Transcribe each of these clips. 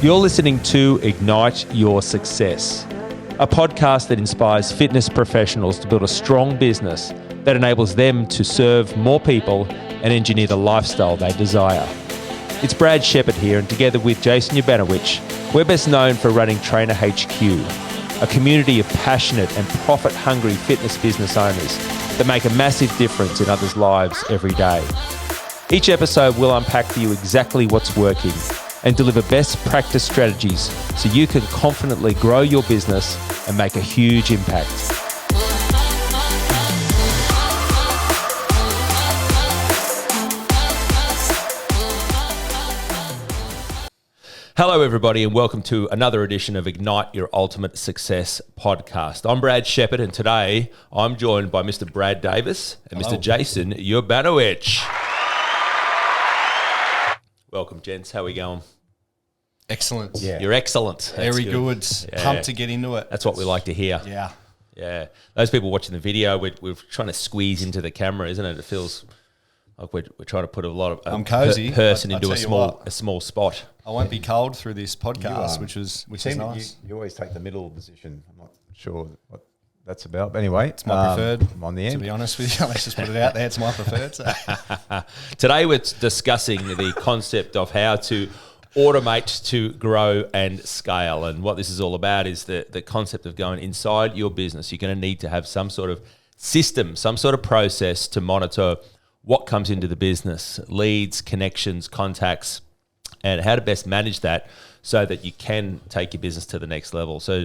You're listening to Ignite Your Success, a podcast that inspires fitness professionals to build a strong business that enables them to serve more people and engineer the lifestyle they desire. It's Brad Shepherd here, and together with Jason Ubanowicz, we're best known for running Trainer HQ, a community of passionate and profit-hungry fitness business owners that make a massive difference in others' lives every day. Each episode will unpack for you exactly what's working and deliver best practice strategies so you can confidently grow your business and make a huge impact. Hello, everybody, and welcome to another edition of Ignite Your Ultimate Success podcast. I'm Brad Shepherd, and today I'm joined by Mr. Brad Davis and Mr. Jason Ubanowicz. Welcome, gents. How are we going? Excellent. Yeah. You're excellent. That's Very good. Yeah. Pumped to get into it. That's what we like to hear. Yeah. Yeah. Those people watching the video, we're trying to squeeze into the camera, isn't it? It feels like we're trying to put a lot of I'm cozy. person I'll into a small spot. I won't be cold through this podcast, which is nice. You always take the middle position. I'm not sure what that's about. But anyway, It's my preferred. I'm on the end. To be honest with you, let's just put it out there. It's my preferred. So. Today we're discussing the concept of how to automate to grow and scale. And what this is all about is the concept of going inside your business. You're going to need to have some sort of system, some sort of process to monitor what comes into the business, leads, connections, contacts, and how to best manage that so that you can take your business to the next level. So,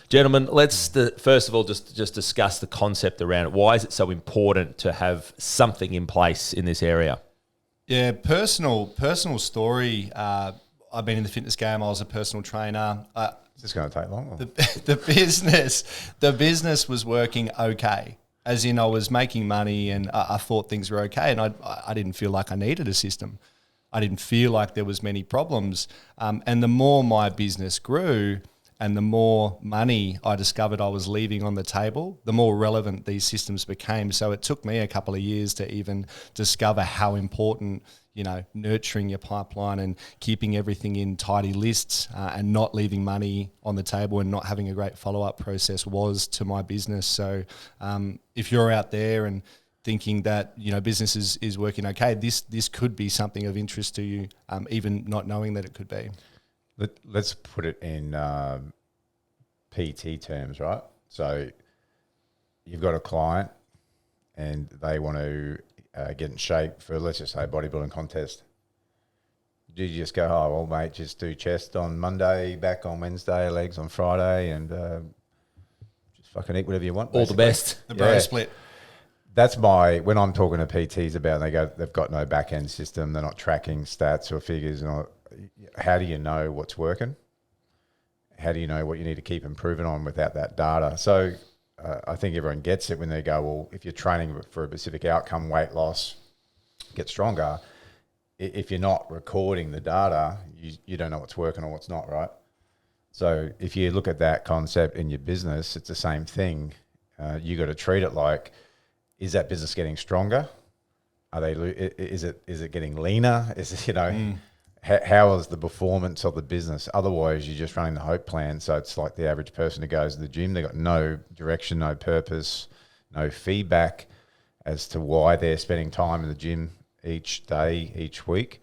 gentlemen, let's first of all just discuss the concept around it. Why is it so important to have something in place in this area? Yeah, personal story. I've been in the fitness game. I was a personal trainer. Is this going to take long? The business was working okay. As in, I was making money and I thought things were okay, and I didn't feel like I needed a system. I didn't feel like there was many problems. And the more my business grew and the more money I discovered I was leaving on the table, the more relevant these systems became. So it took me a couple of years to even discover how important, nurturing your pipeline and keeping everything in tidy lists and not leaving money on the table and not having a great follow-up process was to my business. So if you're out there and thinking that business is working okay, this could be something of interest to you, even not knowing that it could be. Let's put it in PT terms, right? So you've got a client and they want to get in shape for, let's just say, a bodybuilding contest. Do you just go, oh, well, mate, just do chest on Monday, back on Wednesday, legs on Friday, and just fucking eat whatever you want, All the best. The bro split. That's when I'm talking to PTs about, they've got no back end system, they're not tracking stats or figures. And how do you know what's working? How do you know what you need to keep improving on without that data? So I think everyone gets it when they go, well, if you're training for a specific outcome, weight loss, get stronger, if you're not recording the data, you don't know what's working or what's not, right? So if you look at that concept in your business, it's the same thing. You got to treat it like, is that business getting stronger? Is it getting leaner? Is it, how is the performance of the business? Otherwise, you're just running the hope plan. So it's like the average person who goes to the gym, they've got no direction, no purpose, no feedback as to why they're spending time in the gym each day, each week.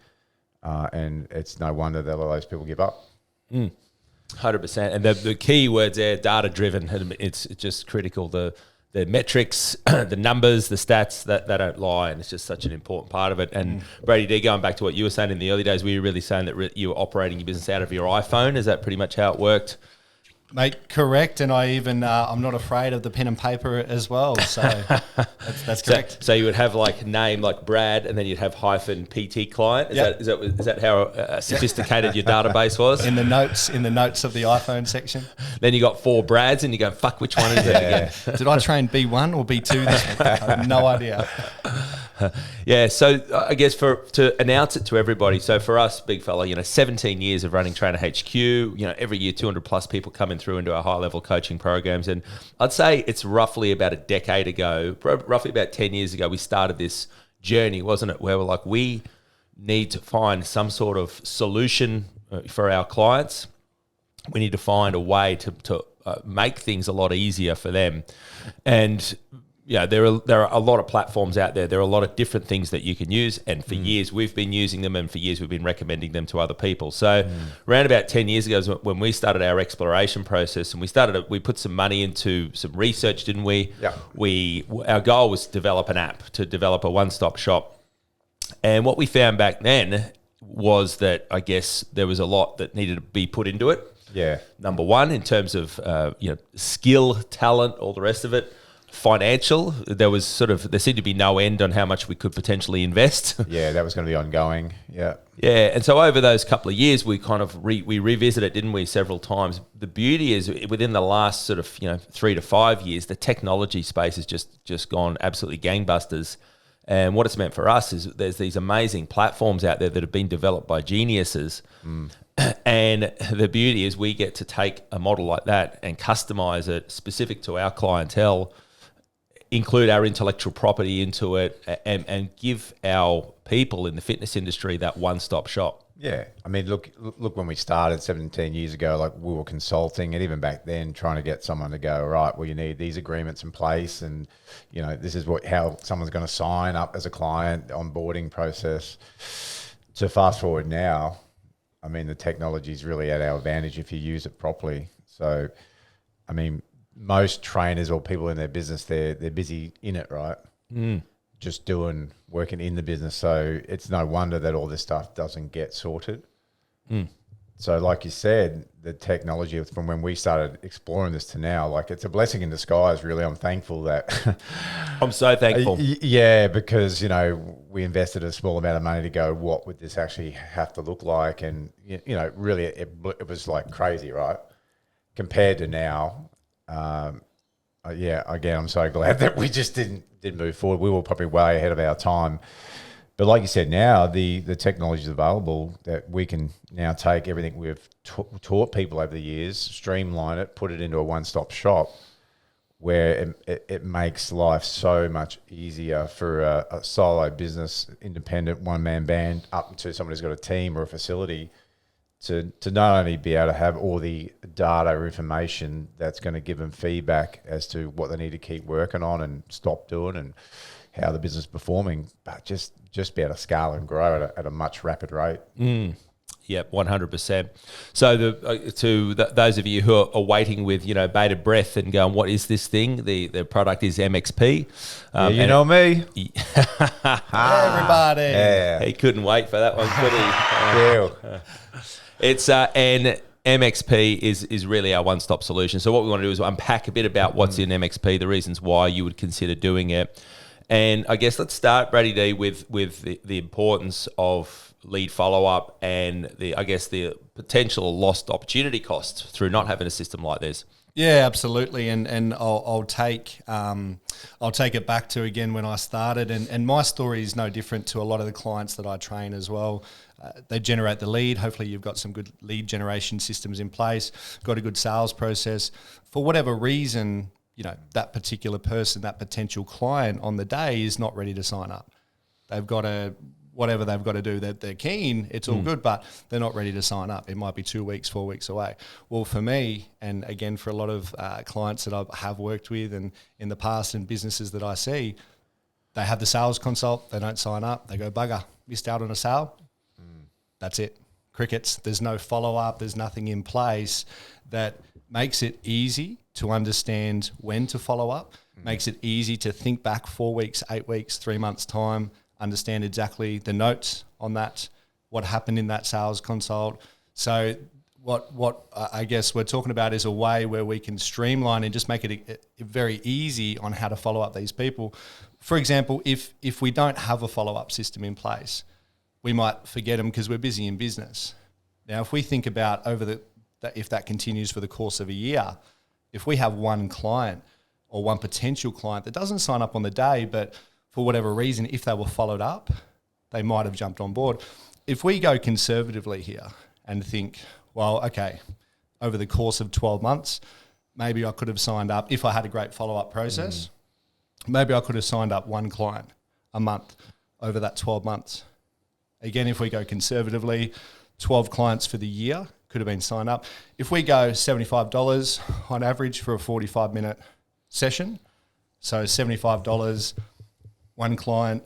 And it's no wonder that a lot of those people give up. 100%. And the key words there, data-driven. It's just critical. The metrics, the numbers, the stats, that they don't lie, and it's just such an important part of it. And Brady D, going back to what you were saying in the early days, were you really saying that you were operating your business out of your iPhone? Is that pretty much how it worked? Mate, correct. And I even, I'm not afraid of the pen and paper as well. So that's correct. So you would have name like Brad, and then you'd have hyphen PT client. Is that how sophisticated your database was? In the notes of the iPhone section. Then you got 4 Brads, and you go, fuck, which one is it again? Did I train B1 or B2 this week? I have no idea. Yeah, so I guess to announce it to everybody. So for us, big fella, 17 years of running Trainer HQ. Every year 200 plus people coming through into our high level coaching programs, and I'd say it's roughly about a decade ago, roughly about 10 years ago, we started this journey, wasn't it? Where we're like, we need to find some sort of solution for our clients. We need to find a way to make things a lot easier for them. And there are a lot of platforms out there. There are a lot of different things that you can use. And for years, we've been using them, and for years, we've been recommending them to other people. So around about 10 years ago is when we started our exploration process, and we put some money into some research, didn't we? Yeah. Our goal was to develop an app, to develop a one-stop shop. And what we found back then was that I guess there was a lot that needed to be put into it. Yeah. Number one, in terms of skill, talent, all the rest of it. Financial, there seemed to be no end on how much we could potentially invest. Yeah, that was going to be ongoing. Yeah. Yeah, and so over those couple of years, we kind of we revisited it, didn't we, several times. The beauty is within the last 3 to 5 years, the technology space has just gone absolutely gangbusters. And what it's meant for us is there's these amazing platforms out there that have been developed by geniuses. And the beauty is we get to take a model like that and customize it specific to our clientele, include our intellectual property into it, and give our people in the fitness industry that one-stop shop. Yeah. I mean, look when we started 17 years ago, like we were consulting, and even back then trying to get someone to go, right, well, you need these agreements in place, and, this is how someone's going to sign up as a client, onboarding process. To fast forward now, I mean, the technology is really at our advantage if you use it properly. So, I mean, most trainers or people in their business, they're busy in it, right? Just working in the business. So it's no wonder that all this stuff doesn't get sorted. So like you said, the technology from when we started exploring this to now, like it's a blessing in disguise, really. I'm thankful that... I'm so thankful. Yeah, because, we invested a small amount of money to go, what would this actually have to look like? And, really it was like crazy, right? Compared to now, again, I'm so glad that we just didn't move forward. We were probably way ahead of our time. But like you said, now the technology is available that we can now take everything we've taught people over the years, streamline it, put it into a one-stop shop where it makes life so much easier for a solo business, independent one-man band, up to someone who's got a team or a facility to not only be able to have all the data or information that's going to give them feedback as to what they need to keep working on and stop doing and how the business is performing, but just be able to scale and grow at a much rapid rate. Yep, 100%. So those of you who are waiting with bated breath and going, what is this thing? The product is MXP. You know me. Everybody. Yeah. He couldn't wait for that one, could he? It's and MXP is really our one-stop solution. So what we want to do is unpack a bit about what's in MXP, the reasons why you would consider doing it. And I guess let's start, Brady D, with the importance of lead follow-up and the potential lost opportunity cost through not having a system like this. Yeah, absolutely. And I'll take it back to, again, when I started, and my story is no different to a lot of the clients that I train as well. They generate the lead. Hopefully you've got some good lead generation systems in place, got a good sales process. For whatever reason, that particular person, that potential client on the day is not ready to sign up. They've got whatever they've got to do, they're keen, it's all good, but they're not ready to sign up. It might be 2 weeks, 4 weeks away. Well, for me, and again, for a lot of clients that I have worked with and in the past and businesses that I see, they have the sales consult, they don't sign up, they go, bugger, missed out on a sale. That's it. Crickets. There's no follow-up. There's nothing in place that makes it easy to understand when to follow up, makes it easy to think back 4 weeks, 8 weeks, 3 months' time, understand exactly the notes on that, what happened in that sales consult. So what I guess we're talking about is a way where we can streamline and just make it very easy on how to follow up these people. For example, if we don't have a follow-up system in place, we might forget them because we're busy in business. Now, if we think about if that continues for the course of a year, if we have one client or one potential client that doesn't sign up on the day, but for whatever reason, if they were followed up, they might have jumped on board. If we go conservatively here and think, well, okay, over the course of 12 months, maybe I could have signed up, if I had a great follow-up process, maybe I could have signed up one client a month over that 12 months. Again, if we go conservatively, 12 clients for the year could have been signed up. If we go $75 on average for a 45-minute session, so $75, one client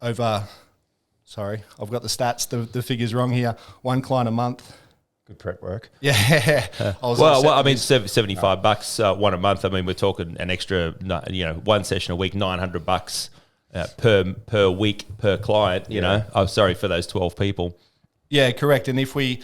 over, sorry, I've got the stats, the figure's wrong here, one client a month. Good prep work. Yeah. I mean, $75 one a month. I mean, we're talking an extra, one session a week, $900 per week per client. You know, I'm sorry for those 12 people. Yeah, correct. And if we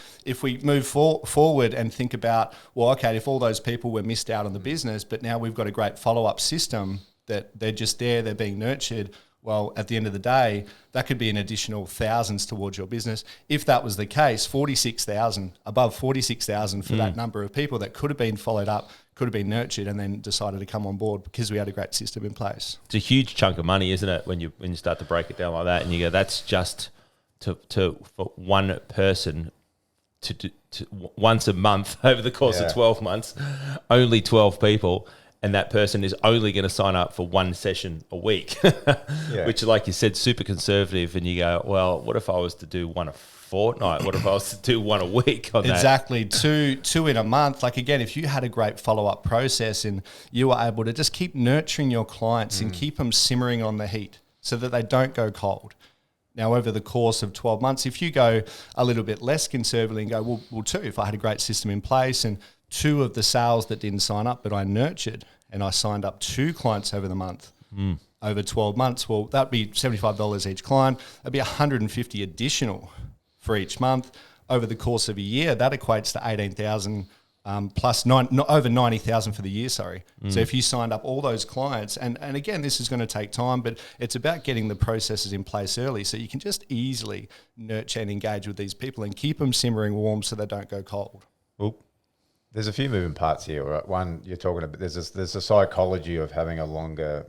move forward and think about, well, okay, if all those people were missed out on the business, but now we've got a great follow-up system that they're just there, they're being nurtured. Well, at the end of the day, that could be an additional thousands towards your business. If that was the case, 46,000, above 46,000 for that number of people that could have been followed up, could have been nurtured, and then decided to come on board because we had a great system in place. It's a huge chunk of money, isn't it? When you start to break it down like that, and you go, that's just for one person to once a month over the course of 12 months, only 12 people. And that person is only going to sign up for one session a week, which, like you said, super conservative. And you go, well, what if I was to do one a fortnight? What if I was to do one a week on that? Exactly. Two in a month. Like, again, if you had a great follow-up process and you were able to just keep nurturing your clients and keep them simmering on the heat so that they don't go cold. Now, over the course of 12 months, if you go a little bit less conservatively and go, well, two, if I had a great system in place and two of the sales that didn't sign up, but I nurtured and I signed up 2 clients over the month, over 12 months, well, that'd be $75 each client. That'd be $150 additional for each month. Over the course of a year, that equates to $18,000 plus over $90,000 for the year, sorry. So if you signed up all those clients, and again, this is going to take time, but it's about getting the processes in place early so you can just easily nurture and engage with these people and keep them simmering warm so they don't go cold. Well, there's a few moving parts here, right? One, you're talking about there's a psychology of having a longer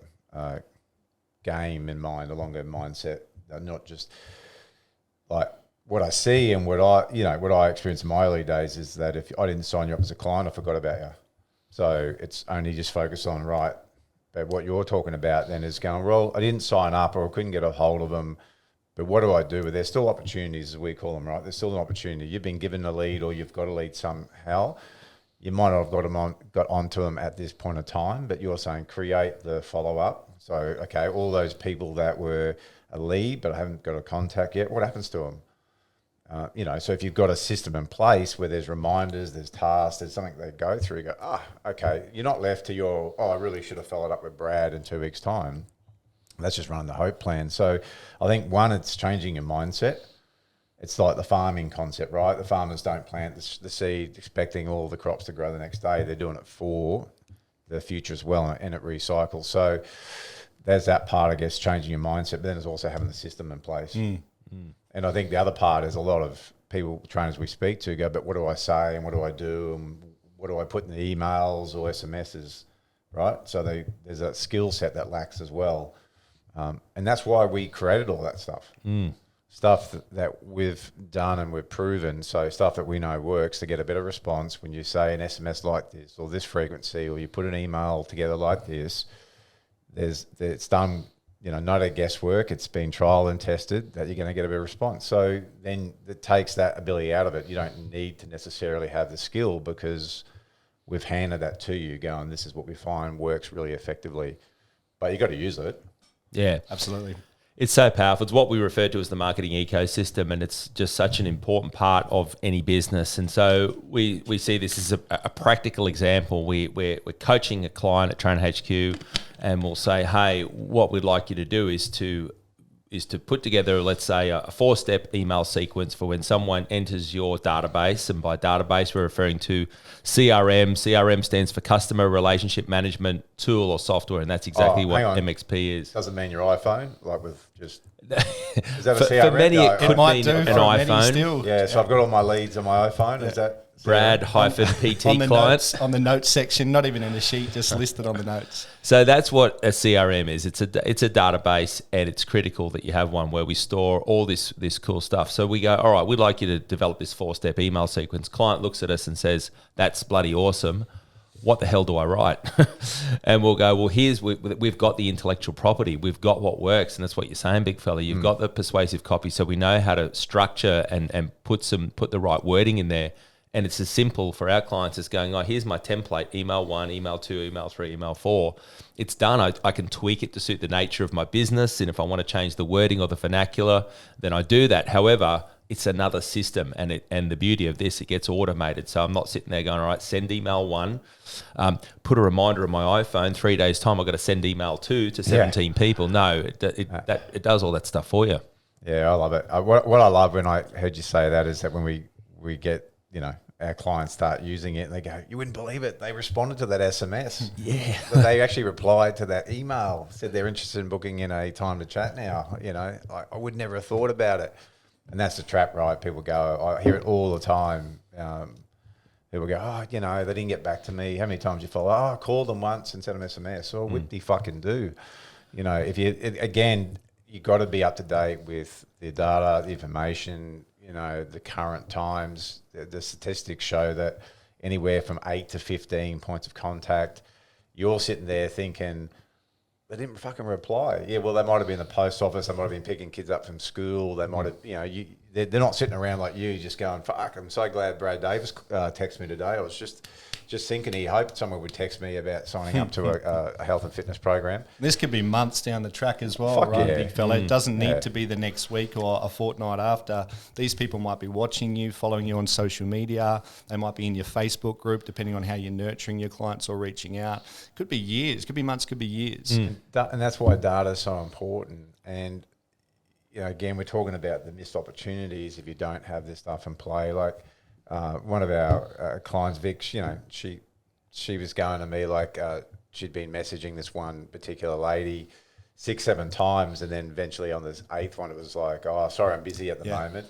game in mind, a longer mindset, not just like what I see and what I experienced in my early days is that if I didn't sign you up as a client, I forgot about you. So it's only just focused on right. But what you're talking about then is going, well, I didn't sign up or I couldn't get a hold of them. But what do I do? There's still opportunities, as we call them, right? There's still an opportunity. You've been given a lead or you've got a lead somehow. You might not have got onto them at this point of time, but you're saying create the follow-up. So, okay, all those people that were a lead but I haven't got a contact yet, what happens to them? So if you've got a system in place where there's reminders, there's tasks, there's something they go through, you go, okay, you're not left to I really should have followed up with Brad in 2 weeks' time. That's just running the hope plan. So I think, one, it's changing your mindset. It's like the farming concept, right? The farmers don't plant the seed expecting all the crops to grow the next day. They're doing it for the future as well, and it recycles. So there's that part, I guess, changing your mindset, but then there's also having the system in place. And I think the other part is a lot of people, trainers we speak to, go, but what do I say and what do I do and what do I put in the emails or SMSs, right? So there's a skill set that lacks as well. And that's why we created all that stuff. Stuff that we've done and we've proven, so stuff that we know works to get a better response. When you say an SMS like this or this frequency, or you put an email together like this, it's done, not a guesswork. It's been trial and tested that you're going to get a better response. So then it takes that ability out of it. You don't need to necessarily have the skill because we've handed that to you going, this is what we find works really effectively, but you got to use it. Yeah, absolutely. It's so powerful. It's what we refer to as the marketing ecosystem, and it's just such an important part of any business. And so we see this as a practical example. We're coaching a client at Trainer HQ, and we'll say, hey, what we'd like you to do is to put together, let's say, a 4-step email sequence for when someone enters your database. And by database, we're referring to CRM. CRM stands for Customer Relationship Management Tool or Software, and that's exactly what MXP is. Doesn't mean your iPhone, like with just... Is that a CRM? For many, it could mean an iPhone. Still. Yeah, so I've got all my leads on my iPhone. Is that... Brad-PT on the clients. On the notes section, not even in the sheet, just listed on the notes. So that's what a CRM is. It's a database, and it's critical that you have one where we store all this cool stuff. So we go, all right, we'd like you to develop this 4-step email sequence. Client looks at us and says, that's bloody awesome. what the hell do I write? And we'll go, well, we've got the intellectual property. We've got what works. And that's what you're saying, big fella. You've got the persuasive copy. So we know how to structure and put the right wording in there. And it's as simple for our clients as going, here's my template, email 1, email 2, email 3, email 4. It's done. I can tweak it to suit the nature of my business. And if I want to change the wording or the vernacular, then I do that. However, it's another system, and the beauty of this, it gets automated. So I'm not sitting there going, all right, send email 1, put a reminder on my iPhone, 3 days time, I've got to send email 2 to 17 people. No, it does all that stuff for you. Yeah, I love it. What I love when I heard you say that is that when we get, our clients start using it and they go, you wouldn't believe it, they responded to that SMS. Yeah. They actually replied to that email, said they're interested in booking in a time to chat now. I would never have thought about it. And that's the trap, right? People go, I hear it all the time. People go, they didn't get back to me. How many times you follow? I called them once and sent them SMS. Well, what do you fucking do? If you got to be up to date with the data, the information, the current times. The statistics show that anywhere from 8 to 15 points of contact, you're sitting there thinking, they didn't fucking reply. Yeah, well, they might have been in the post office. They might have been picking kids up from school. They might have, they're not sitting around like you just going, fuck, I'm so glad Brad Davis texted me today. I was just thinking he hoped someone would text me about signing up to a health and fitness program. This could be months down the track as well, right, big fella? It doesn't need to be the next week or a fortnight after. These people might be watching you, following you on social media. They might be in your Facebook group, depending on how you're nurturing your clients or reaching out. Could be years, could be months, could be years. And that's why data is so important. And, again, we're talking about the missed opportunities if you don't have this stuff in play. Like, one of our clients, Vic, she was going to me like she'd been messaging this one particular lady 6-7 times, and then eventually on this 8th one, it was like, oh, sorry, I'm busy at the moment.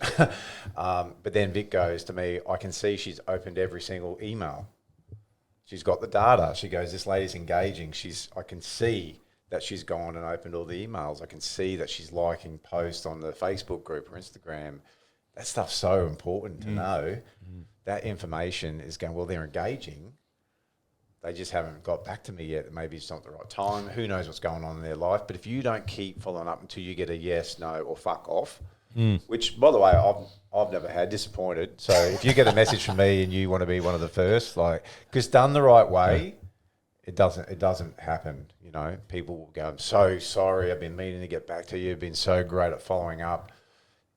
But then Vic goes to me, I can see she's opened every single email. She's got the data. She goes, this lady's engaging. I can see that she's gone and opened all the emails. I can see that she's liking posts on the Facebook group or Instagram. That stuff's so important to know. That information is going, well, they're engaging. They just haven't got back to me yet. Maybe it's not the right time. Who knows what's going on in their life? But if you don't keep following up until you get a yes, no, or fuck off, which, by the way, I've never had, disappointed. So if you get a message from me and you want to be one of the first, because done the right way, it doesn't happen. People will go, I'm so sorry. I've been meaning to get back to you. I've been so great at following up.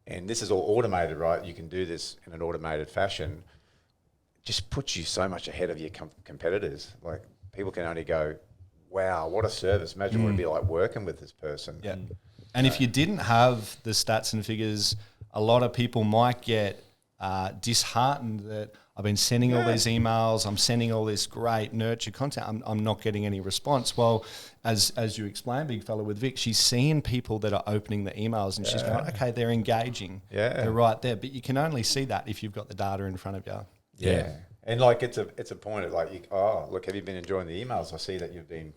And this is all automated, right? You can do this in an automated fashion. Just puts you so much ahead of your competitors. Like, people can only go, wow, what a service. Imagine what it'd be like working with this person. Yeah. And if you didn't have the stats and figures, a lot of people might get disheartened that I've been sending all these emails, I'm sending all this great nurture content, I'm not getting any response. Well, as you explained, big fella, with Vic, she's seeing people that are opening the emails and she's going, okay, they're engaging. Yeah. They're right there. But you can only see that if you've got the data in front of you. Yeah. And it's a point of look, have you been enjoying the emails? I see that you've been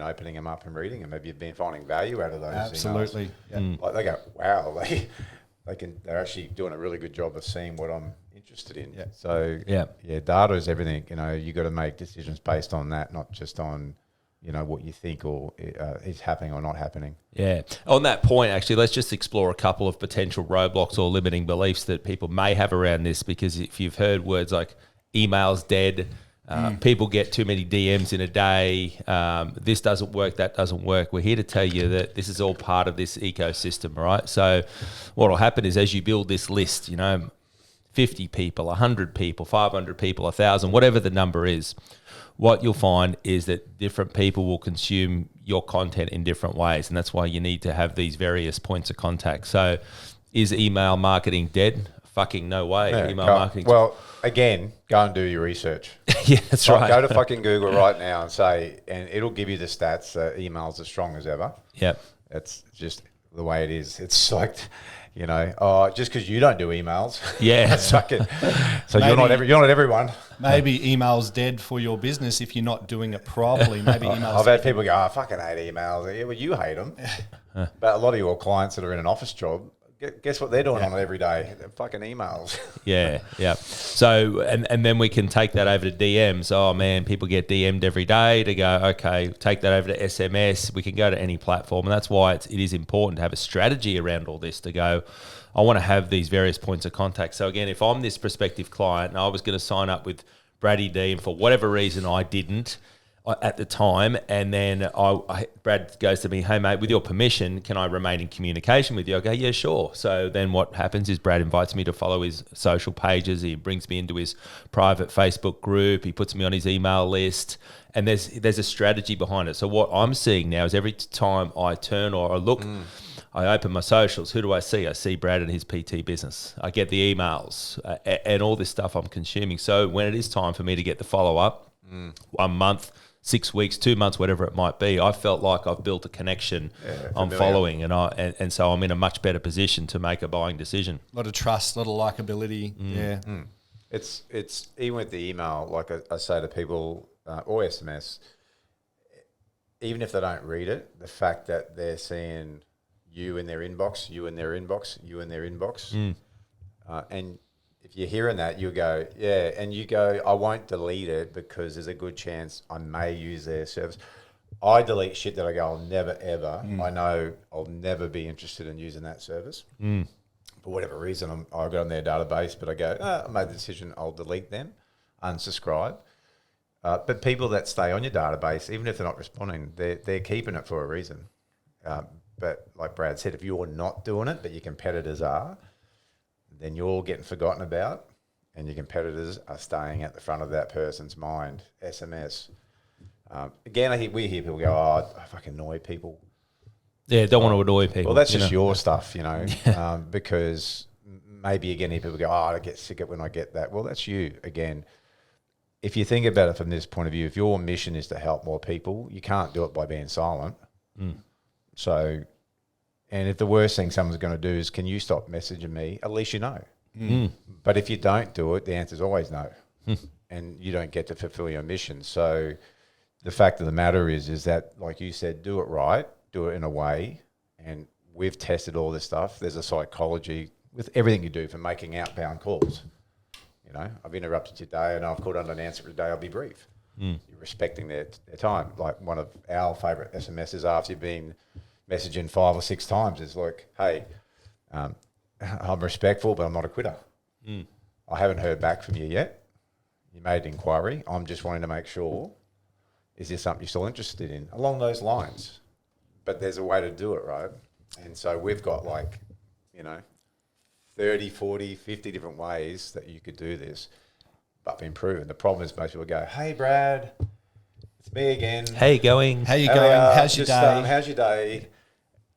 opening them up and reading them. Have you been finding value out of those Absolutely. emails? Yeah. They go, wow, they're actually doing a really good job of seeing what I'm interested in. Yeah. So data is everything. You got to make decisions based on that, not just on what you think or is happening or not happening. Yeah. On that point, actually, let's just explore a couple of potential roadblocks or limiting beliefs that people may have around this, because if you've heard words like email's dead, people get too many DMs in a day, this doesn't work, that doesn't work. We're here to tell you that this is all part of this ecosystem, right? So what will happen is, as you build this list, 50 people, 100 people, 500 people, 1,000, whatever the number is, what you'll find is that different people will consume your content in different ways. And that's why you need to have these various points of contact. So is email marketing dead? Fucking no way. Yeah, email marketing. Well, again, go and do your research. Yeah, that's right. Go to fucking Google right now and it'll give you the stats. Email's as strong as ever. Yep. It's just the way it is. It's like, just because you don't do emails. Yeah. So maybe, you're not everyone. Maybe email's dead for your business if you're not doing it properly. Maybe email's I've had people go, I fucking hate emails. Yeah, well, you hate them. But a lot of your clients that are in an office job, Guess what they're doing on it every day? They're fucking emails. Yeah. So, and then we can take that over to DMs. Oh man, people get DM'd every day to go, okay, take that over to SMS. We can go to any platform. And that's why it is important to have a strategy around all this to go, I want to have these various points of contact. So again, if I'm this prospective client and I was going to sign up with Braddy D and for whatever reason I didn't, at the time, and then Brad goes to me, hey mate, with your permission, can I remain in communication with you? I go, yeah, sure. So then what happens is Brad invites me to follow his social pages. He brings me into his private Facebook group. He puts me on his email list, and there's a strategy behind it. So what I'm seeing now is every time I turn or I look, I open my socials. Who do I see? I see Brad and his PT business. I get the emails and all this stuff I'm consuming. So when it is time for me to get the follow-up, 1 month, 6 weeks, 2 months, whatever it might be, I felt like I've built a connection. I'm following, and so I'm in a much better position to make a buying decision. A lot of trust, a lot of likability. It's even with the email, like I say to people, or SMS, even if they don't read it, the fact that they're seeing you in their inbox, you in their inbox, you in their inbox, and if you're hearing that, you go, yeah, and you go, I won't delete it because there's a good chance I may use their service. I delete shit that I go, I'll never, ever. I know I'll never be interested in using that service. For whatever reason, I got on their database, but I go, I made the decision, I'll delete them, unsubscribe. But people that stay on your database, even if they're not responding, they're keeping it for a reason. But like Brad said, if you're not doing it, but your competitors are, then you're getting forgotten about and your competitors are staying at the front of that person's mind. SMS. Again, we hear people go, I fucking annoy people. Yeah, don't want to annoy people. Well, that's just your stuff, because maybe again, people go, I get sick of it when I get that. Well, that's you. Again, if you think about it from this point of view, if your mission is to help more people, you can't do it by being silent. So... And if the worst thing someone's going to do is, can you stop messaging me? At least you know. But if you don't do it, the answer is always no. And you don't get to fulfill your mission. So the fact of the matter is that, like you said, do it right, do it in a way. And we've tested all this stuff. There's a psychology with everything you do for making outbound calls. I've interrupted your day and I've called under an answer today. I'll be brief. You're respecting their time. Like one of our favourite SMSs after you've been messaging 5 or 6 times is like, hey, I'm respectful, but I'm not a quitter. I haven't heard back from you yet. You made an inquiry. I'm just wanting to make sure, is this something you're still interested in? Along those lines. But there's a way to do it, right? And so we've got 30, 40, 50 different ways that you could do this, but been proven. The problem is most people go, hey, Brad, it's me again. How you going? How you going? How's your day? How's your day?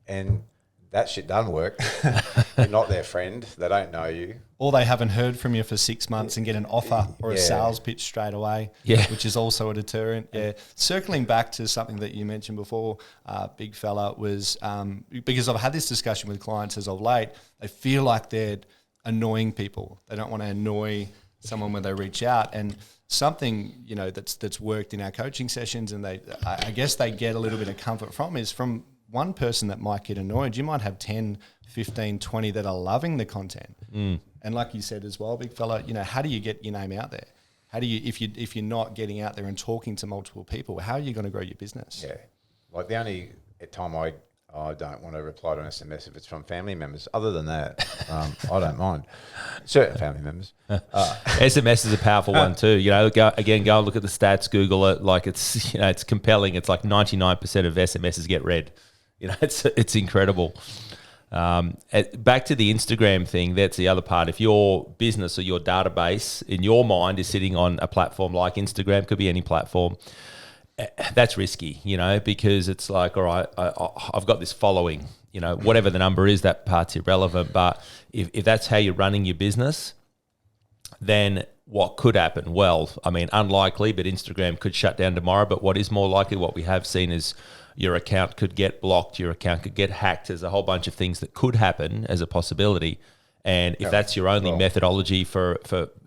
And that shit doesn't work. You're not their friend. They don't know you. Or they haven't heard from you for 6 months and get an offer or a sales pitch straight away, which is also a deterrent. Circling back to something that you mentioned before, big fella, was because I've had this discussion with clients as of late, they feel like they're annoying people. They don't want to annoy someone when they reach out, and something that's worked in our coaching sessions, and I guess they get a little bit of comfort from, is from one person that might get annoyed, you might have 10, 15, 20 that are loving the content. And like you said as well, big fella, how do you get your name out there? How do you, if you're not getting out there and talking to multiple people, how are you going to grow your business? Yeah, like the only time I don't want to reply to an SMS if it's from family members. Other than that, I don't mind. Certain family members. SMS is a powerful one too. Go and look at the stats, Google it. Like it's compelling. It's like 99% of SMSs get read. It's incredible. Back to the Instagram thing, that's the other part. If your business or your database in your mind is sitting on a platform like Instagram, could be any platform, that's risky, because it's like, all right, I've got this following, whatever the number is, that part's irrelevant. But if that's how you're running your business, then what could happen? Well, I mean, unlikely, but Instagram could shut down tomorrow. But what is more likely, what we have seen is your account could get blocked, your account could get hacked. There's a whole bunch of things that could happen as a possibility. And if that's your only methodology for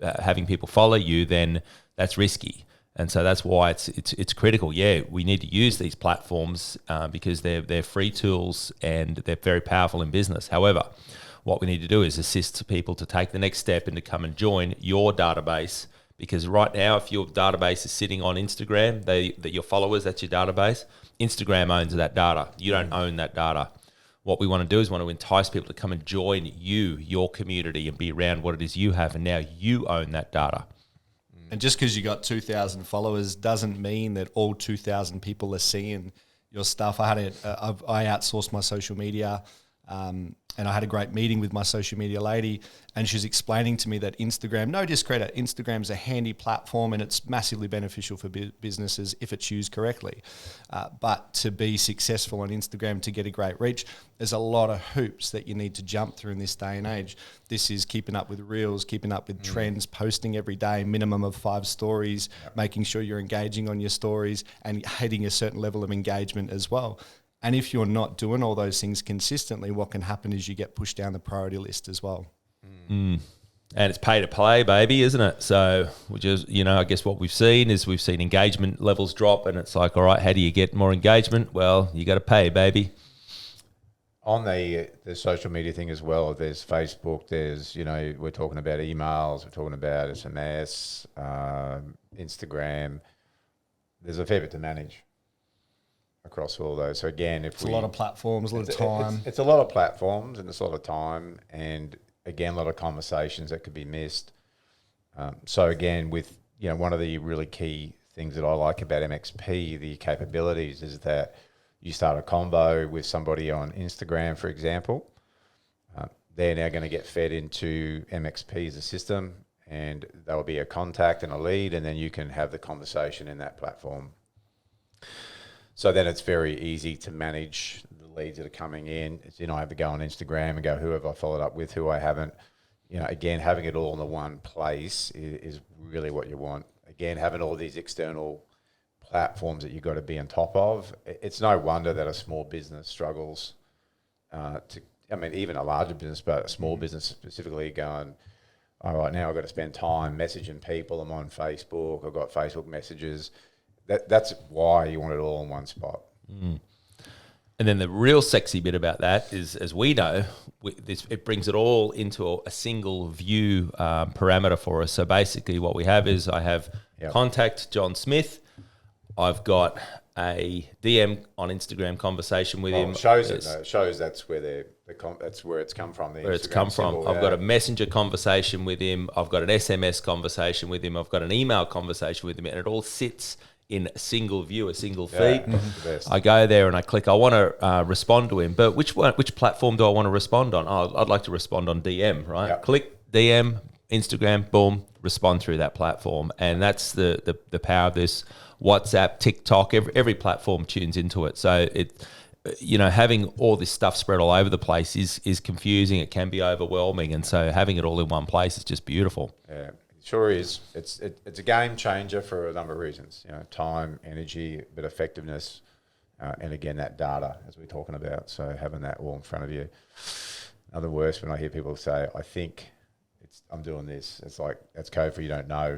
having people follow you, then that's risky. And so that's why it's critical. Yeah, we need to use these platforms because they're free tools and they're very powerful in business. However, what we need to do is assist people to take the next step and to come and join your database. Because right now, if your database is sitting on Instagram, that your followers, that's your database, Instagram owns that data. You don't own that data. What we want to do is want to entice people to come and join your community, and be around what it is you have, and now you own that data. And just because you got 2,000 followers doesn't mean that all 2,000 people are seeing your stuff. I outsourced my social media, and I had a great meeting with my social media lady, and she was explaining to me that Instagram, no discredit, Instagram's a handy platform and it's massively beneficial for businesses if it's used correctly. But to be successful on Instagram, to get a great reach, there's a lot of hoops that you need to jump through in this day and age. This is keeping up with reels, keeping up with trends, posting every day, minimum of 5 stories, making sure you're engaging on your stories and hitting a certain level of engagement as well. And if you're not doing all those things consistently, what can happen is you get pushed down the priority list as well. And it's pay to play, baby, isn't it? So we just, I guess what we've seen engagement levels drop, and it's like, all right, how do you get more engagement? Well, you got to pay, baby. On the social media thing as well, there's Facebook, there's, we're talking about emails, we're talking about SMS, Instagram. There's a fair bit to manage across all those. So again, it's a lot of platforms, a lot of time. It's a lot of platforms and it's a lot of time, and again, a lot of conversations that could be missed. So again, with one of the really key things that I like about MXP, the capabilities, is that you start a convo with somebody on Instagram, for example. They're now going to get fed into MXP as a system, and there'll be a contact and a lead, and then you can have the conversation in that platform. So then it's very easy to manage the leads that are coming in. I have to go on Instagram and go, who have I followed up with, who I haven't. Again, having it all in the one place is really what you want. Again, having all these external platforms that you've got to be on top of. It's no wonder that a small business struggles even a larger business, but a small business specifically going, all right, now I've got to spend time messaging people. I'm on Facebook. I've got Facebook messages. That's why you want it all in one spot. And then the real sexy bit about that is, as we know, it brings it all into a single view parameter for us. So basically what we have is I have contact John Smith. I've got a DM on Instagram conversation with him. It shows that's where that's where it's come from. Where it's come from. I've got a messenger conversation with him. I've got an SMS conversation with him. I've got an email conversation with him, and it all sits in a single view, a single feed. I go there and I click, I want to respond to him, but which platform do I want to respond on? I'd like to respond on DM, right? Yep. Click DM, Instagram, boom, respond through that platform. And that's the power of this. WhatsApp, TikTok, every platform tunes into it. So having all this stuff spread all over the place is confusing. It can be overwhelming. And so having it all in one place is just beautiful. Yeah. Sure is. It's a game changer for a number of reasons. Time, energy, but effectiveness, and again that data as we're talking about. So having that all in front of you. Another worse when I hear people say, "I think I'm doing this." It's like that's code for you don't know.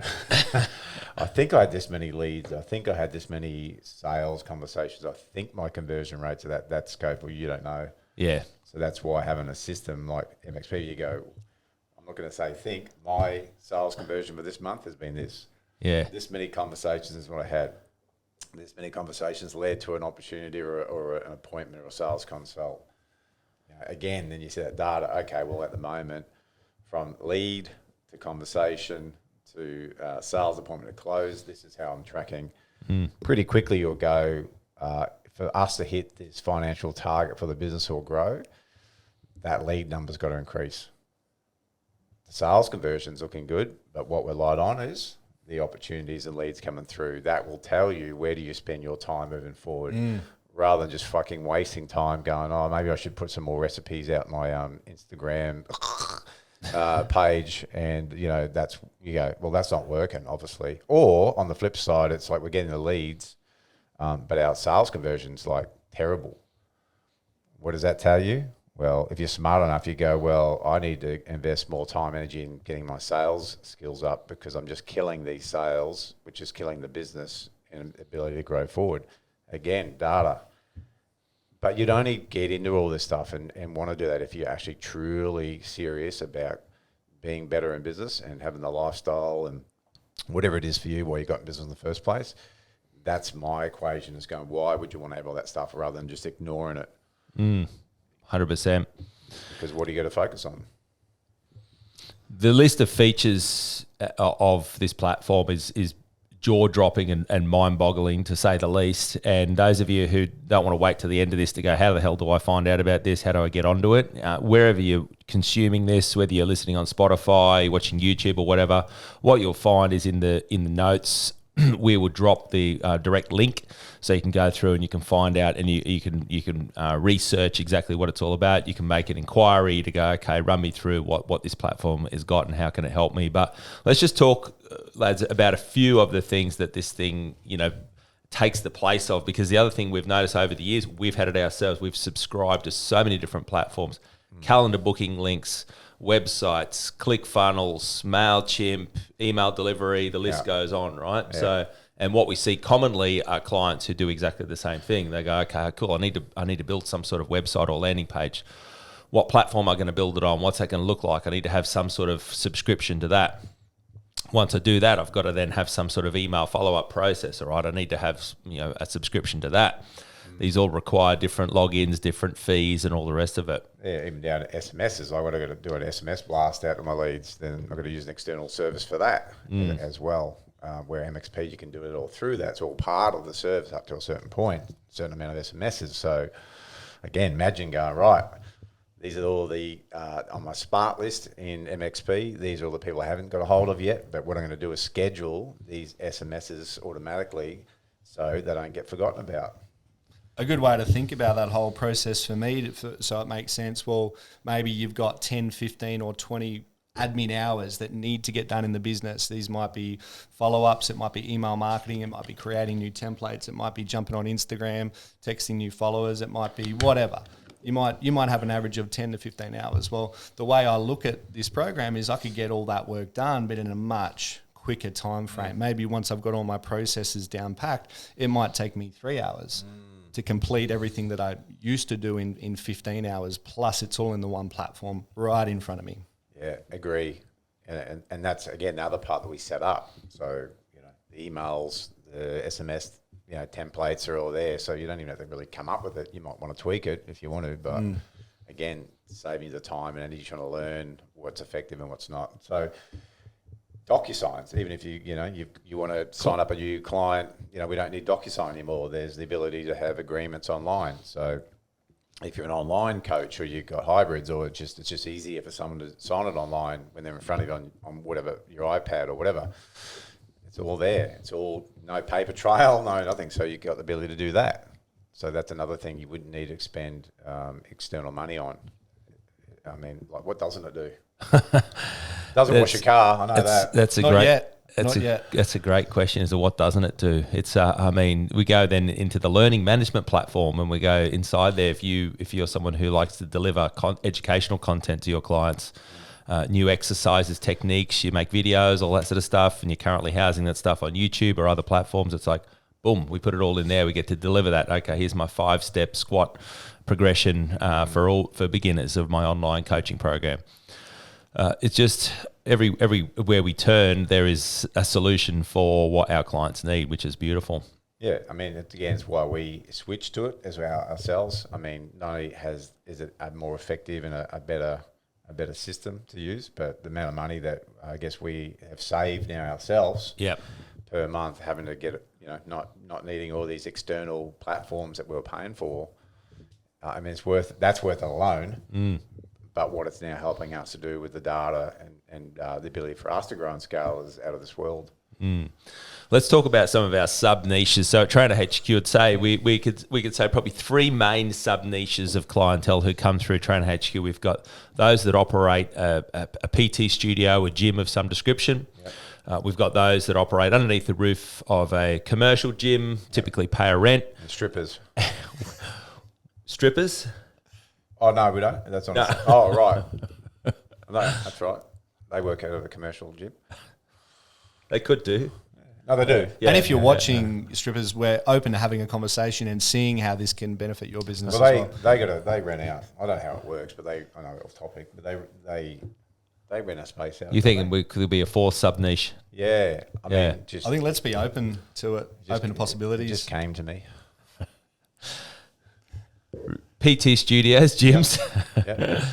I think I had this many leads. I think I had this many sales conversations. I think my conversion rates are that. That's code for you don't know. Yeah. So that's why having a system like MXP, you go, I'm not going to say think. My sales conversion for this month has been this. Yeah. This many conversations is what I had. This many conversations led to an opportunity or an appointment or a sales consult. Again, then you see that data. Okay, well, at the moment, from lead to conversation to sales appointment to close, this is how I'm tracking. Pretty quickly, you'll go, for us to hit this financial target for the business or grow, that lead number's got to increase. Sales conversion's looking good, but what we're light on is the opportunities and leads coming through. That will tell you where do you spend your time moving forward, rather than just fucking wasting time going, oh, maybe I should put some more recipes out on my Instagram page, and that's well, that's not working, obviously. Or on the flip side, it's like we're getting the leads, but our sales conversion's like terrible. What does that tell you? Well, if you're smart enough, you go, well, I need to invest more time, energy in getting my sales skills up because I'm just killing these sales, which is killing the business and ability to grow forward. Again, data. But you'd only get into all this stuff and want to do that if you're actually truly serious about being better in business and having the lifestyle and whatever it is for you, why you got in business in the first place. That's my equation, is going, why would you want to have all that stuff rather than just ignoring it? 100%. Because what do you got to focus on? The list of features of this platform is jaw-dropping and mind-boggling, to say the least. And those of you who don't want to wait to the end of this to go, how the hell do I find out about this? How do I get onto it? Wherever you're consuming this, whether you're listening on Spotify, watching YouTube or whatever, what you'll find is in the notes, we will drop the direct link so you can go through and you can find out, and you can research exactly what it's all about. You can make an inquiry to go, okay, run me through what this platform has got and how can it help me. But let's just talk, lads, about a few of the things that this thing, takes the place of, because the other thing we've noticed over the years, we've had it ourselves. We've subscribed to so many different platforms, calendar booking links, websites, ClickFunnels, MailChimp, email delivery, the list goes on, right? Yeah. So, and what we see commonly are clients who do exactly the same thing. They go, okay, cool, I need to build some sort of website or landing page. What platform am I going to build it on? What's that going to look like? I need to have some sort of subscription to that. Once I do that, I've got to then have some sort of email follow-up process, all right? I need to have, a subscription to that. These all require different logins, different fees, and all the rest of it. Yeah, even down to SMSs. I've got to do an SMS blast out to my leads. Then I've got to use an external service for that as well. Where MXP, you can do it all through that. It's all part of the service up to a certain point, certain amount of SMSs. So, again, imagine going, right, these are all the, on my smart list in MXP, these are all the people I haven't got a hold of yet. But what I'm going to do is schedule these SMSs automatically so they don't get forgotten about. A good way to think about that whole process for me, so it makes sense. Well, maybe you've got 10, 15 or 20 admin hours that need to get done in the business. These might be follow-ups, it might be email marketing, it might be creating new templates, it might be jumping on Instagram, texting new followers, it might be whatever. You might have an average of 10 to 15 hours. Well, the way I look at this program is I could get all that work done, but in a much quicker time frame. Maybe once I've got all my processes down packed, it might take me 3 hours to complete everything that I used to do in 15 hours, plus it's all in the one platform right in front of me. Yeah, agree. And that's, again, the other part that we set up. So, the emails, the SMS, templates are all there. So you don't even have to really come up with it. You might want to tweak it if you want to, but again, saving you the time and energy trying to learn what's effective and what's not. So DocuSigns, even if you want to sign up a new client, we don't need DocuSign anymore. There's the ability to have agreements online. So if you're an online coach or you've got hybrids, or it's just easier for someone to sign it online when they're in front of you on whatever, your iPad or whatever. It's all there. It's all no paper trail, no nothing. So you've got the ability to do that. So that's another thing you wouldn't need to expend external money on. I mean, like, what doesn't it do? Doesn't wash your car. I know that. That's a Not great. yet. That's a great question. As to what doesn't it do? It's we go then into the learning management platform, and we go inside there. If you're someone who likes to deliver educational content to your clients, new exercises, techniques, you make videos, all that sort of stuff, and you're currently housing that stuff on YouTube or other platforms, it's like, boom, we put it all in there. We get to deliver that. Okay, here's my 5-step squat progression for beginners of my online coaching program. It's just everywhere we turn, there is a solution for what our clients need, which is beautiful. Yeah, I mean, it's why we switched to it as ourselves. I mean, not only is it a more effective and a better system to use, but the amount of money that I guess we have saved now ourselves per month, having to get it, not needing all these external platforms that we were paying for. I mean, that's worth it alone. But what it's now helping us to do with the data and the ability for us to grow and scale is out of this world. Let's talk about some of our sub niches. So at Trainer HQ, would say we could say probably 3 main sub niches of clientele who come through Trainer HQ. We've got those that operate a PT studio, a gym of some description. Yep. We've got those that operate underneath the roof of a commercial gym, typically pay a rent. And strippers. Strippers? Oh, no, we don't. That's on. No. Oh, right. No, that's right. They work out of a commercial gym. They could do. No, they do. And if you're watching strippers, we're open to having a conversation and seeing how this can benefit your business Well, as well. they rent out. I don't know how it works, but I know off topic, but they rent a space out. You thinking we could be a fourth sub niche? Yeah. I Yeah. mean, just I think let's be open to it, open to possibilities. It just came to me. PT studios, gyms, Yeah.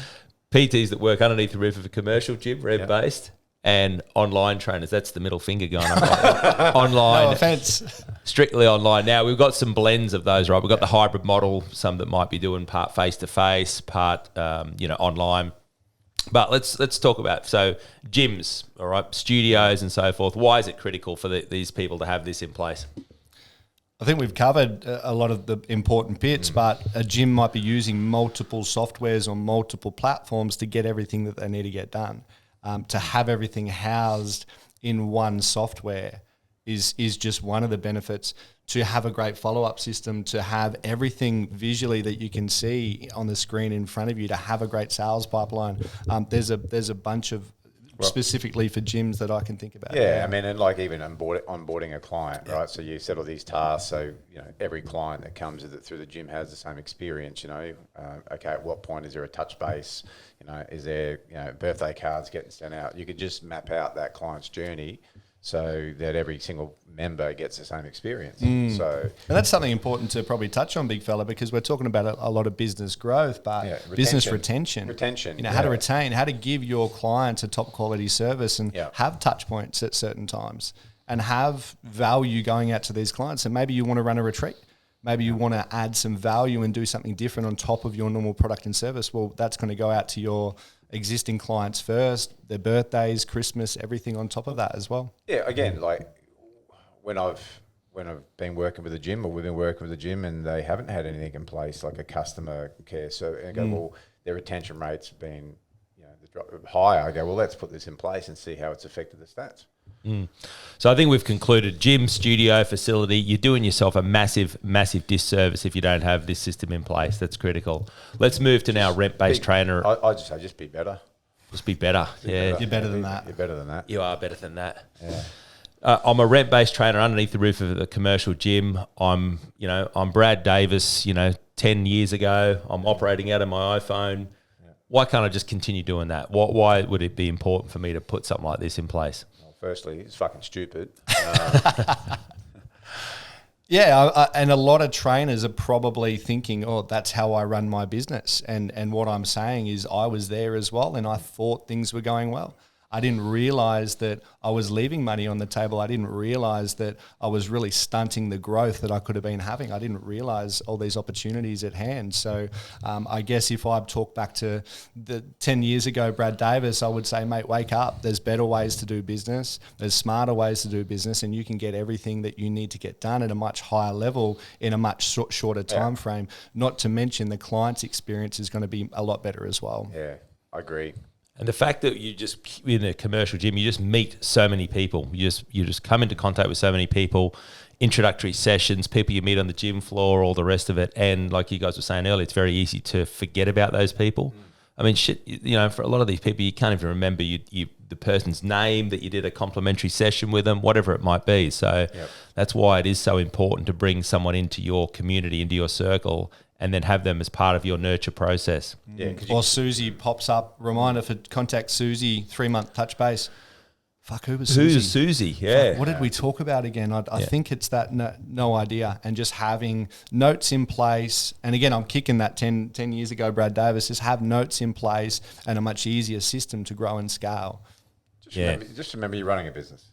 PTs that work underneath the roof of a commercial gym, rent-based, and online trainers. That's the middle finger going up. Online, No offense. strictly online. Now, we've got some blends of those, right? We've got the hybrid model, some that might be doing part face-to-face, part, online. But let's talk about, so gyms, all right, studios and so forth. Why is it critical for these people to have this in place? I think we've covered a lot of the important bits, but a gym might be using multiple softwares on multiple platforms to get everything that they need to get done. To have everything housed in one software is just one of the benefits. To have a great follow-up system, to have everything visually that you can see on the screen in front of you, to have a great sales pipeline. There's a bunch of specifically for gyms that I can think about. Yeah, I mean, and like even onboarding a client, right? So you set all these tasks, so every client that comes through the gym has the same experience. Okay, at what point is there a touch base? Is there birthday cards getting sent out? You could just map out that client's journey so that every single member gets the same experience. So, and that's something important to probably touch on, big fella, because we're talking about a lot of business growth, but business retention. How to retain, how to give your clients a top quality service and have touch points at certain times and have value going out to these clients. And maybe you want to run a retreat. Maybe you want to add some value and do something different on top of your normal product and service. Well, that's going to go out to your existing clients first, their birthdays, Christmas, everything on top of that as well. Yeah, again, like when I've been working with a gym, or we've been working with a gym and they haven't had anything in place like a customer care, so I go, well, their retention rate's been higher. I go, well, let's put this in place and see how it's affected the stats. So I think we've concluded gym, studio, facility, you're doing yourself a massive, massive disservice if you don't have this system in place. That's critical. Let's move to now rent-based trainer. I just say just be better. Just be better. You're better than that. You're better than that. You are better than that. Yeah. I'm a rent-based trainer underneath the roof of the commercial gym. I'm Brad Davis, 10 years ago. I'm operating out of my iPhone. Yeah. Why can't I just continue doing that? Why would it be important for me to put something like this in place? Firstly, it's fucking stupid. And a lot of trainers are probably thinking, oh, that's how I run my business. And what I'm saying is I was there as well and I thought things were going well. I didn't realize that I was leaving money on the table. I didn't realize that I was really stunting the growth that I could have been having. I didn't realize all these opportunities at hand. So I guess if I talk back to the 10 years ago, Brad Davis, I would say, mate, wake up. There's better ways to do business. There's smarter ways to do business, and you can get everything that you need to get done at a much higher level in a much shorter time frame. Not to mention the client's experience is going to be a lot better as well. Yeah, I agree. And the fact that you just, in a commercial gym, you just meet so many people. You just come into contact with so many people, introductory sessions, people you meet on the gym floor, all the rest of it. And like you guys were saying earlier, it's very easy to forget about those people. I mean, for a lot of these people, you can't even remember the person's name that you did a complimentary session with them, whatever it might be. So that's why it is so important to bring someone into your community, into your circle, and then have them as part of your nurture process. Yeah, or Susie pops up, reminder for contact Susie, 3-month touch base. Fuck, who was Susie? Who's Susie? Yeah. Fuck, what did we talk about again? I think it's that no idea. And just having notes in place. And again, I'm kicking that 10 years ago, Brad Davis, just have notes in place and a much easier system to grow and scale. Just remember you're running a business.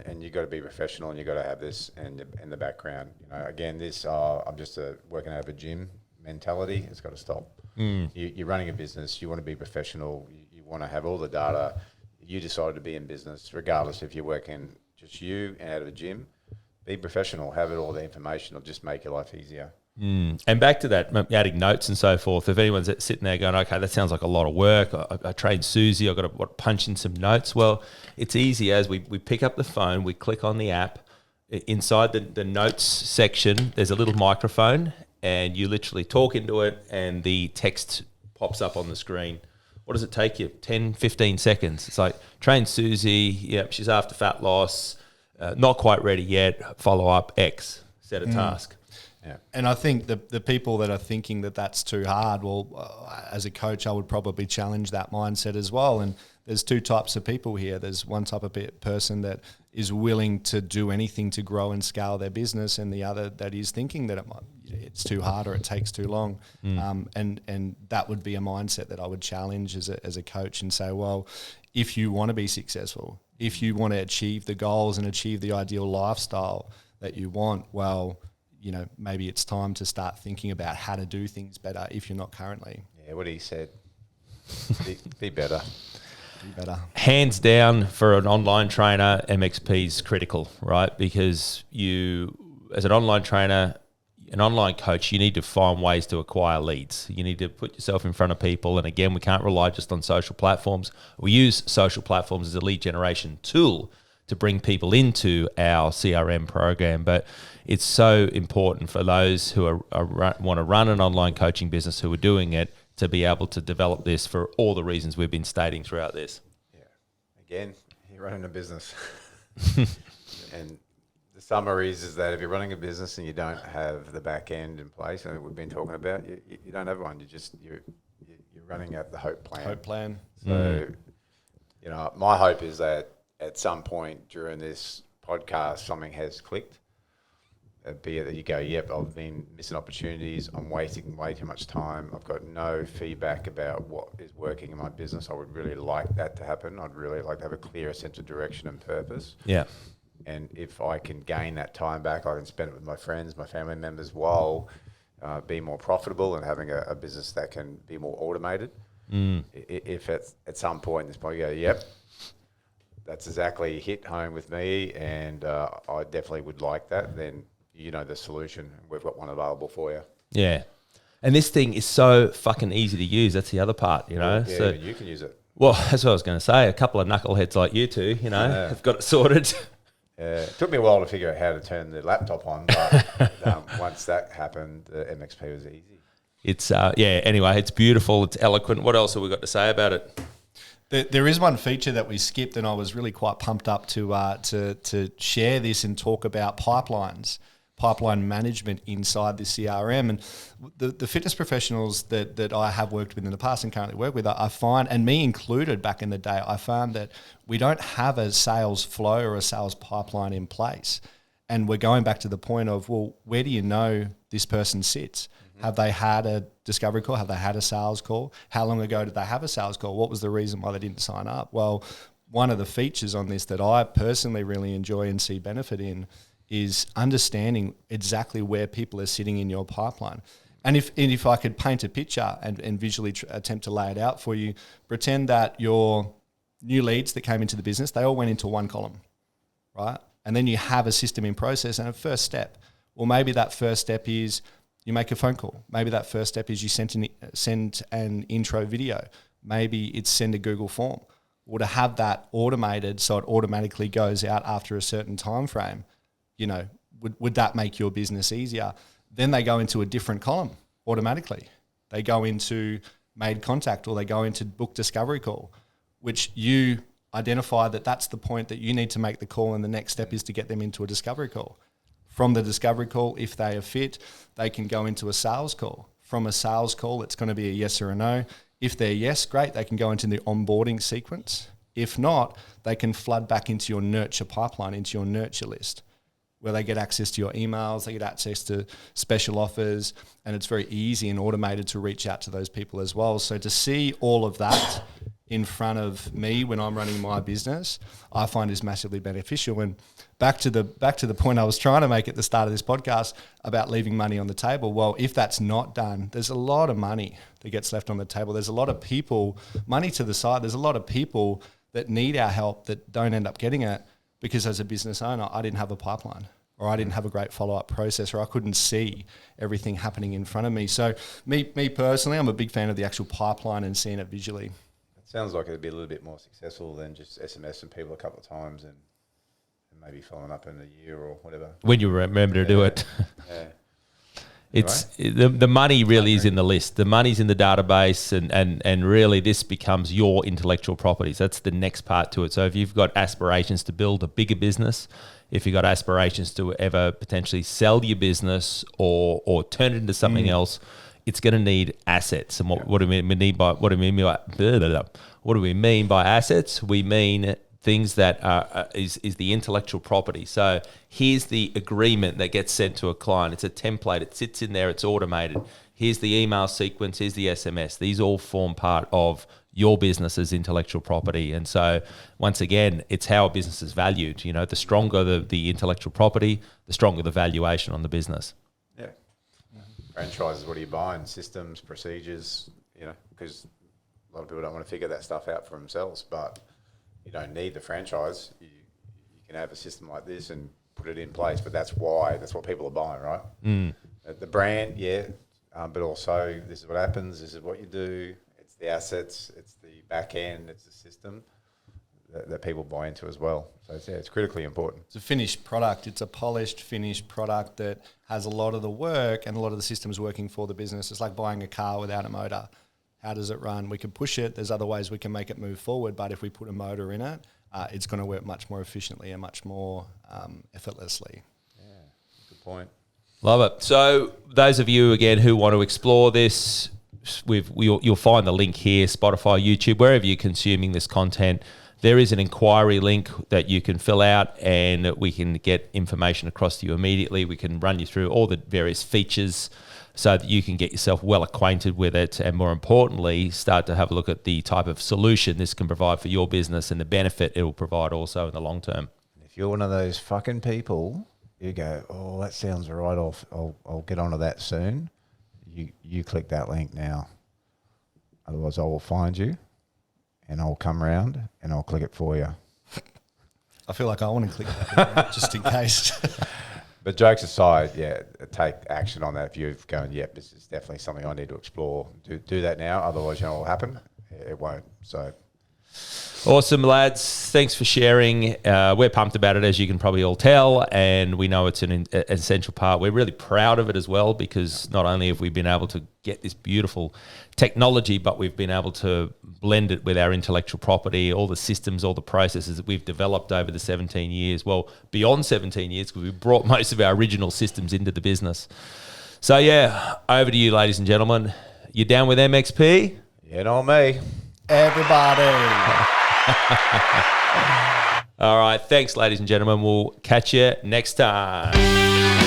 And you got to be professional, and you got to have this in the background. Again, this I'm just working out of a gym mentality. It's got to stop. You're running a business. You want to be professional. You want to have all the data. You decided to be in business, regardless if you're working just you out of a gym. Be professional. Have it all the information. It'll just make your life easier. And back to that, adding notes and so forth. If anyone's sitting there going, okay, that sounds like a lot of work. I trained Susie. I've got to punch in some notes. Well, it's easy as we pick up the phone, we click on the app. Inside the notes section, there's a little microphone, and you literally talk into it, and the text pops up on the screen. What does it take you? 10, 15 seconds. It's like, train Susie. Yep, she's after fat loss. not quite ready yet, follow up X, set a task. Yeah. And I think the people that are thinking that that's too hard, well, as a coach, I would probably challenge that mindset as well. And there's two types of people here. There's one type of person that is willing to do anything to grow and scale their business, and the other that is thinking that it's too hard or it takes too long. And that would be a mindset that I would challenge as a coach and say, well, if you want to be successful, if you want to achieve the goals and achieve the ideal lifestyle that you want, well, maybe it's time to start thinking about how to do things better if you're not currently. Yeah, what he said. Be better. Be better. Hands down, for an online trainer, MXP is critical, right? Because you, as an online trainer, an online coach, you need to find ways to acquire leads. You need to put yourself in front of people. And again, we can't rely just on social platforms. We use social platforms as a lead generation tool to bring people into our CRM program. But it's so important for those who want to run an online coaching business, who are doing it, to be able to develop this for all the reasons we've been stating throughout this. Yeah. Again, you're running a business. And the summary is that if you're running a business and you don't have the back end in place, and we've been talking about, you don't have one. You're running at the hope plan. Hope plan. So, my hope is that at some point during this podcast, something has clicked. Be it that you go, yep, I've been missing opportunities. I'm wasting way too much time. I've got no feedback about what is working in my business. I would really like that to happen. I'd really like to have a clearer sense of direction and purpose. Yeah. And if I can gain that time back, I can spend it with my friends, my family members, while being more profitable and having a business that can be more automated. If at some point this point you go, yep, that's exactly hit home with me, and I definitely would like that, then the solution. We've got one available for you. Yeah. And this thing is so fucking easy to use. That's the other part, Yeah, So you can use it. Well, that's what I was going to say. A couple of knuckleheads like you two, have got it sorted. It took me a while to figure out how to turn the laptop on, but once that happened, the MXP was easy. It's, anyway, it's beautiful. It's eloquent. What else have we got to say about it? There is one feature that we skipped, and I was really quite pumped up to share this and talk about pipeline management inside the CRM. And the fitness professionals that I have worked with in the past and currently work with, I find, and me included back in the day, I found that we don't have a sales flow or a sales pipeline in place. And we're going back to the point of, well, where do you know this person sits? Have they had a discovery call? Have they had a sales call? How long ago did they have a sales call? What was the reason why they didn't sign up? Well, one of the features on this that I personally really enjoy and see benefit in is understanding exactly where people are sitting in your pipeline. And if I could paint a picture and visually attempt to lay it out for you, pretend that your new leads that came into the business, they all went into one column, right? And then you have a system in process and a first step. Well, maybe that first step is you make a phone call. Maybe that first step is you send an intro video. Maybe it's send a Google form. Or to have that automated so it automatically goes out after a certain time frame, would that make your business easier? Then they go into a different column automatically. They go into made contact, or they go into book discovery call, which you identify that that's the point that you need to make the call, and the next step is to get them into a discovery call. From the discovery call, if they are fit, they can go into a sales call. From a sales call, it's going to be a yes or a no. If they're yes, great, they can go into the onboarding sequence. If not, they can flood back into your nurture pipeline, into your nurture list, where they get access to your emails, they get access to special offers, and it's very easy and automated to reach out to those people as well. So to see all of that in front of me when I'm running my business, I find is massively beneficial. And back to the point I was trying to make at the start of this podcast about leaving money on the table. Well, if that's not done, there's a lot of money that gets left on the table. There's a lot of people, money to the side, there's a lot of people that need our help that don't end up getting it because as a business owner, I didn't have a pipeline, or I didn't have a great follow-up process, or I couldn't see everything happening in front of me. So me personally, I'm a big fan of the actual pipeline and seeing it visually. It sounds like it'd be a little bit more successful than just SMSing people a couple of times and maybe following up in a year or whatever. When you remember to do it. Yeah. It's the money really is in the list. The money's in the database, and really this becomes your intellectual properties. That's the next part to it. So if you've got aspirations to build a bigger business, if you've got aspirations to ever potentially sell your business or turn it into something else, it's going to need assets. And what do we mean by assets? We mean things that is the intellectual property. So here's the agreement that gets sent to a client. It's a template. It sits in there. It's automated. Here's the email sequence. Here's the SMS. These all form part of your business's intellectual property. And so once again, it's how a business is valued. You know, the stronger the intellectual property, the stronger the valuation on the business. Yeah. Franchises, what are you buying? Systems, procedures, you know, because a lot of people don't want to figure that stuff out for themselves, but you don't need the franchise. You can have a system like this and put it in place, but that's what people are buying, right? The brand, but also this is what happens, this is what you do, it's the assets, it's the back end, it's the system that people buy into as well. So it's critically important. It's a finished product. It's a polished, finished product that has a lot of the work and a lot of the systems working for the business. It's like buying a car without a motor. How does it run? We can push it. There's other ways we can make it move forward, but if we put a motor in it, it's going to work much more efficiently and much more effortlessly. Yeah, good point. Love it. So those of you, again, who want to explore this, you'll find the link here, Spotify, YouTube, wherever you're consuming this content. There is an inquiry link that you can fill out and we can get information across to you immediately. We can run you through all the various features so that you can get yourself well acquainted with it, and more importantly, start to have a look at the type of solution this can provide for your business and the benefit it will provide also in the long term. If you're one of those fucking people, you go, oh, that sounds right, I'll get onto that soon. You click that link now. Otherwise I will find you and I'll come around and I'll click it for you. I feel like I want to click that just in case. But jokes aside, take action on that. If you're going, yep, this is definitely something I need to explore. Do that now. Otherwise, you know what will happen? It won't. So awesome, lads. Thanks for sharing. We're pumped about it, as you can probably all tell, and we know it's an essential part. We're really proud of it as well, because not only have we been able to get this beautiful technology, but we've been able to blend it with our intellectual property, all the systems, all the processes that we've developed over the 17 years. Well, beyond 17 years, because we brought most of our original systems into the business. So, over to you, ladies and gentlemen. You down with MXP? Yeah, not me. Everybody. All right. Thanks, ladies and gentlemen. We'll catch you next time.